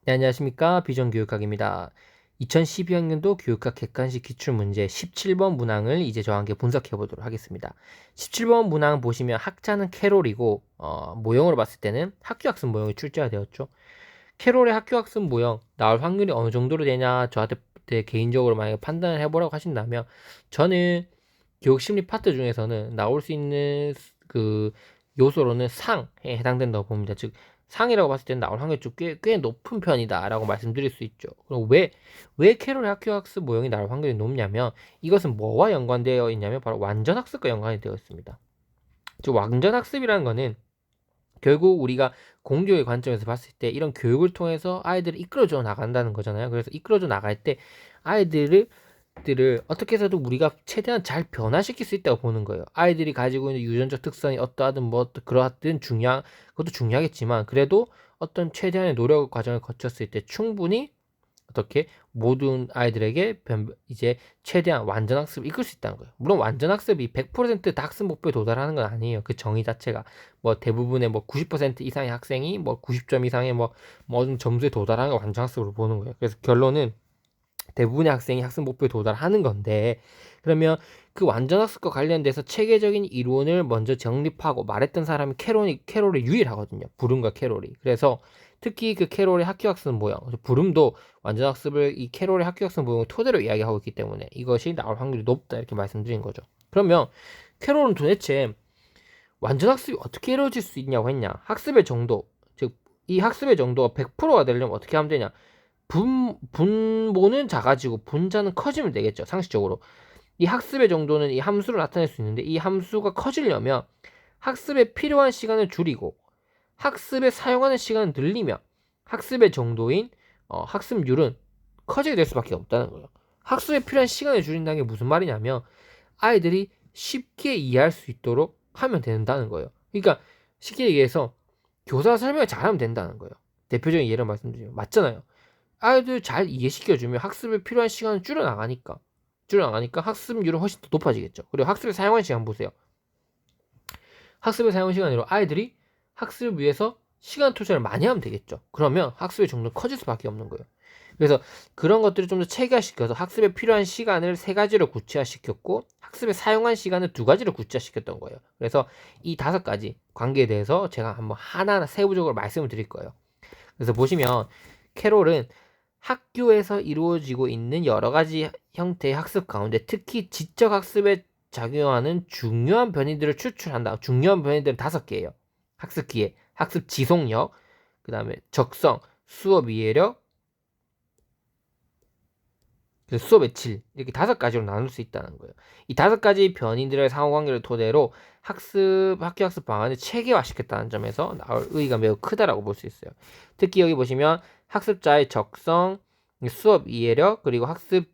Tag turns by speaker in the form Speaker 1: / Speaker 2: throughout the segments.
Speaker 1: 네, 안녕하십니까. 비전교육학입니다. 2012학년도 교육학 객관식 기출문제 17번 문항을 이제 저와 함께 분석해 보도록 하겠습니다. 17번 문항 보시면 학자는 캐롤이고 모형으로 봤을 때는 학교학습 모형이 출제가 되었죠. 캐롤의 학교학습 모형 나올 확률이 어느 정도로 되냐 저한테 개인적으로 만약에 판단을 해보라고 하신다면 저는 교육심리 파트 중에서는 나올 수 있는 그 요소로는 상에 해당된다고 봅니다. 즉 상이라고 봤을 때는 나올 확률이 꽤 높은 편이다라고 말씀드릴 수 있죠. 그럼 왜 캐롤의 학교학습 모형이 나올 확률이 높냐면 이것은 뭐와 연관되어 있냐면 바로 완전학습과 연관이 되어 있습니다. 즉 완전학습이라는 거는 결국 우리가 공교의 관점에서 봤을 때 이런 교육을 통해서 아이들을 이끌어줘 나간다는 거잖아요. 그래서 이끌어줘 나갈 때 아이들을 어떻게 해서도 우리가 최대한 잘 변화시킬 수 있다고 보는 거예요. 아이들이 가지고 있는 유전적 특성이 어떠하든 뭐 그러하든 그것도 중요하겠지만 그래도 어떤 최대한의 노력 과정을 거쳤을 때 충분히 어떻게 모든 아이들에게 이제 최대한 완전 학습을 이끌 수 있다는 거예요. 물론 완전 학습이 100%다 학습 목표에 도달하는 건 아니에요. 그 정의 자체가 뭐 대부분의 뭐 90% 이상의 학생이 뭐 90점 이상의 뭐 어느 점수에 도달하는 걸 완전 학습으로 보는 거예요. 그래서 결론은 대부분의 학생이 학습 목표에 도달하는 건데 그러면 그 완전 학습과 관련돼서 체계적인 이론을 먼저 정립하고 말했던 사람이 캐롤이 유일하거든요. 브룸과 캐롤이. 그래서 특히 그 캐롤의 학교학습 모형, 브룸도 완전 학습을 이 캐롤의 학교학습 모형을 토대로 이야기하고 있기 때문에 이것이 나올 확률이 높다 이렇게 말씀드린 거죠. 그러면 캐롤은 도대체 완전 학습이 어떻게 이루어질 수 있냐고 했냐? 학습의 정도, 즉 이 학습의 정도가 100%가 되려면 어떻게 하면 되냐? 분모는 작아지고 분자는 커지면 되겠죠. 상식적으로. 이 학습의 정도는 이 함수로 나타낼 수 있는데 이 함수가 커지려면 학습에 필요한 시간을 줄이고 학습에 사용하는 시간을 늘리면 학습의 정도인 학습률은 커지게 될 수밖에 없다는 거예요. 학습에 필요한 시간을 줄인다는 게 무슨 말이냐면 아이들이 쉽게 이해할 수 있도록 하면 된다는 거예요. 그러니까 쉽게 얘기해서 교사 설명을 잘하면 된다는 거예요. 대표적인 예를 말씀드리면 맞잖아요. 아이들 잘 이해시켜주면 학습에 필요한 시간은 줄어나가니까 학습률은 훨씬 더 높아지겠죠. 그리고 학습에 사용하는 시간 보세요. 학습에 사용하는 시간으로 아이들이 학습을 위해서 시간 투자를 많이 하면 되겠죠. 그러면 학습의 정도는 커질 수밖에 없는 거예요. 그래서 그런 것들을 좀 더 체계화시켜서 학습에 필요한 시간을 3가지로 구체화시켰고 학습에 사용한 시간을 2가지로 구체화시켰던 거예요. 그래서 이 5가지 관계에 대해서 제가 한번 하나하나 세부적으로 말씀을 드릴 거예요. 그래서 보시면 캐롤은 학교에서 이루어지고 있는 여러 가지 형태의 학습 가운데 특히 지적 학습에 작용하는 중요한 변이들을 추출한다. 중요한 변이들은 5개예요. 학습 기회, 학습 지속력, 그 다음에 적성, 수업 이해력, 수업의 질 이렇게 5가지로 나눌 수 있다는 거예요. 이 5가지 변이들의 상호관계를 토대로 학교 학습 방안을 체계화시켰다는 점에서 나올 의의가 매우 크다라고 볼 수 있어요. 특히 여기 보시면 학습자의 적성, 수업 이해력 그리고 학습의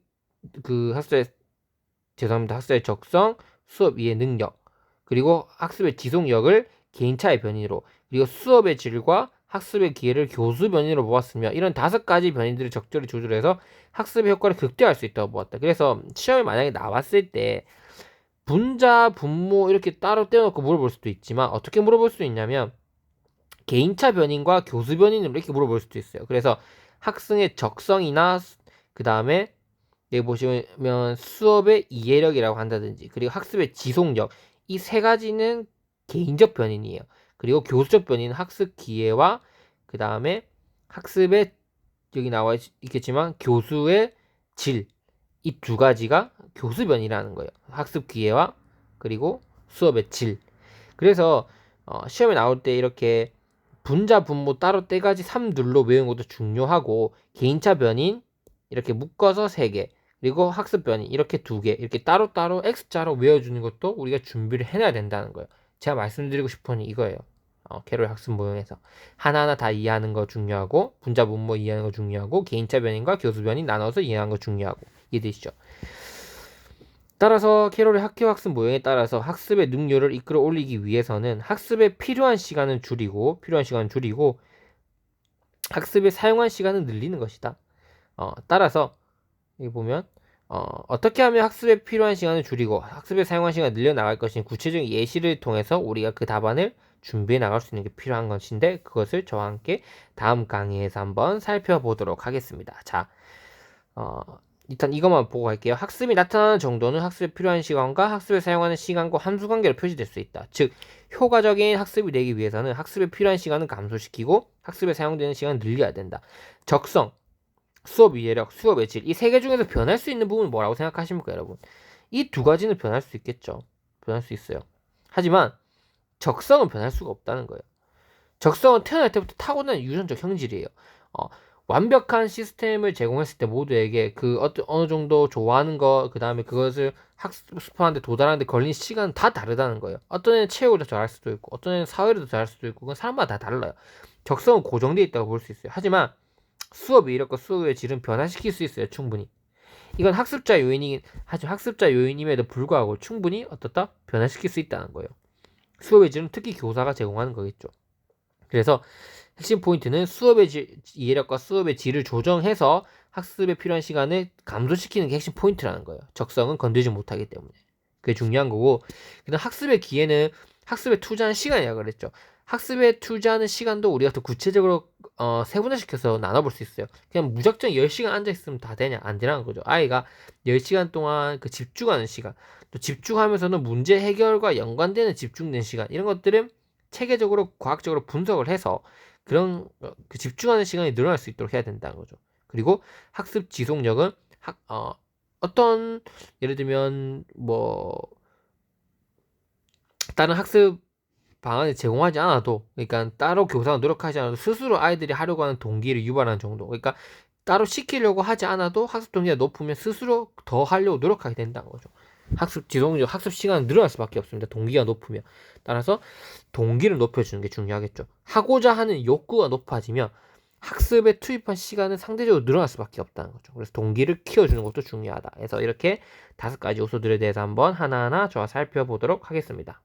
Speaker 1: 적성, 수업 이해 능력 그리고 학습의 지속력을 개인차의 변이로 그리고 수업의 질과 학습의 기회를 교수 변이로 보았으며 이런 5가지 변이들을 적절히 조절해서 학습의 효과를 극대화할 수 있다고 보았다. 그래서 시험에 만약에 나왔을 때 분자, 분모 이렇게 따로 떼어놓고 물어볼 수도 있지만 어떻게 물어볼 수 있냐면 개인차 변인과 교수 변인으로 이렇게 물어볼 수도 있어요. 그래서 학생의 적성이나 그 다음에 여기 보시면 수업의 이해력이라고 한다든지 그리고 학습의 지속력 이 3가지는 개인적 변인이에요. 그리고 교수적 변인은 학습 기회와 그 다음에 학습의 여기 나와 있겠지만 교수의 질 이 2가지가 교수 변이라는 거예요. 학습 기회와 그리고 수업의 질. 그래서 시험에 나올 때 이렇게 분자 분모 따로 떼가지 3둘로 외우는 것도 중요하고 개인차 변인 이렇게 묶어서 3개 그리고 학습 변인 이렇게 2개 이렇게 따로따로 X자로 외워주는 것도 우리가 준비를 해놔야 된다는 거예요. 제가 말씀드리고 싶은 이거예요. 캐롤 학습 모형에서 하나하나 다 이해하는 거 중요하고 분자 분모 이해하는 거 중요하고 개인차 변인과 교수 변인 나눠서 이해하는 거 중요하고 이해되시죠? 따라서 캐롤의 학교 학습 모형에 따라서 학습의 능률을 이끌어 올리기 위해서는 학습에 필요한 시간을 줄이고 학습에 사용한 시간을 늘리는 것이다. 따라서 여기 보면 어떻게 하면 학습에 필요한 시간을 줄이고 학습에 사용한 시간을 늘려나갈 것인지 구체적인 예시를 통해서 우리가 그 답안을 준비해 나갈 수 있는 게 필요한 것인데 그것을 저와 함께 다음 강의에서 한번 살펴보도록 하겠습니다. 자, 일단 이것만 보고 갈게요. 학습이 나타나는 정도는 학습에 필요한 시간과 학습에 사용하는 시간과 함수관계로 표시될 수 있다. 즉, 효과적인 학습이 되기 위해서는 학습에 필요한 시간은 감소시키고 학습에 사용되는 시간을 늘려야 된다. 적성, 수업 이해력, 수업의 질, 이 세 개 중에서 변할 수 있는 부분은 뭐라고 생각하십니까, 여러분? 이 두 가지는 변할 수 있겠죠. 변할 수 있어요. 하지만 적성은 변할 수가 없다는 거예요. 적성은 태어날 때부터 타고난 유전적 형질이에요. 완벽한 시스템을 제공했을 때 모두에게 그 어느 정도 좋아하는 거, 그 다음에 그것을 학습하는데 도달하는데 걸린 시간은 다 다르다는 거예요. 어떤 애는 체육을 더 잘할 수도 있고, 어떤 애는 사회를 더 잘할 수도 있고, 그건 사람마다 다 달라요. 적성은 고정되어 있다고 볼 수 있어요. 하지만 수업의 이력과 수업의 질은 변화시킬 수 있어요, 충분히. 이건 학습자 요인이긴 하지만 학습자 요인임에도 불구하고 충분히 어떻다? 변화시킬 수 있다는 거예요. 수업의 질은 특히 교사가 제공하는 거겠죠. 그래서 핵심 포인트는 수업의 이해력과 수업의 질을 조정해서 학습에 필요한 시간을 감소시키는 게 핵심 포인트라는 거예요. 적성은 건들지 못하기 때문에. 그게 중요한 거고, 그다음 학습의 기회는 학습에 투자하는 시간이라고 그랬죠. 학습에 투자하는 시간도 우리가 더 구체적으로 세분화시켜서 나눠볼 수 있어요. 그냥 무작정 10시간 앉아있으면 다 되냐? 안 되라는 거죠. 아이가 10시간 동안 그 집중하는 시간, 또 집중하면서는 문제 해결과 연관되는 집중된 시간, 이런 것들은 체계적으로 과학적으로 분석을 해서 그런 그 집중하는 시간이 늘어날 수 있도록 해야 된다는 거죠. 그리고 학습 지속력은 어떤 예를 들면 뭐 다른 학습 방안을 제공하지 않아도, 그러니까 따로 교사가 노력하지 않아도 스스로 아이들이 하려고 하는 동기를 유발하는 정도. 그러니까 따로 시키려고 하지 않아도 학습 동기가 높으면 스스로 더 하려고 노력하게 된다는 거죠. 학습 지속력, 학습 시간은 늘어날 수밖에 없습니다. 동기가 높으면. 따라서 동기를 높여주는 게 중요하겠죠. 하고자 하는 욕구가 높아지면 학습에 투입한 시간은 상대적으로 늘어날 수밖에 없다는 거죠. 그래서 동기를 키워주는 것도 중요하다. 그래서 이렇게 5가지 요소들에 대해서 한번 하나하나 저와 살펴보도록 하겠습니다.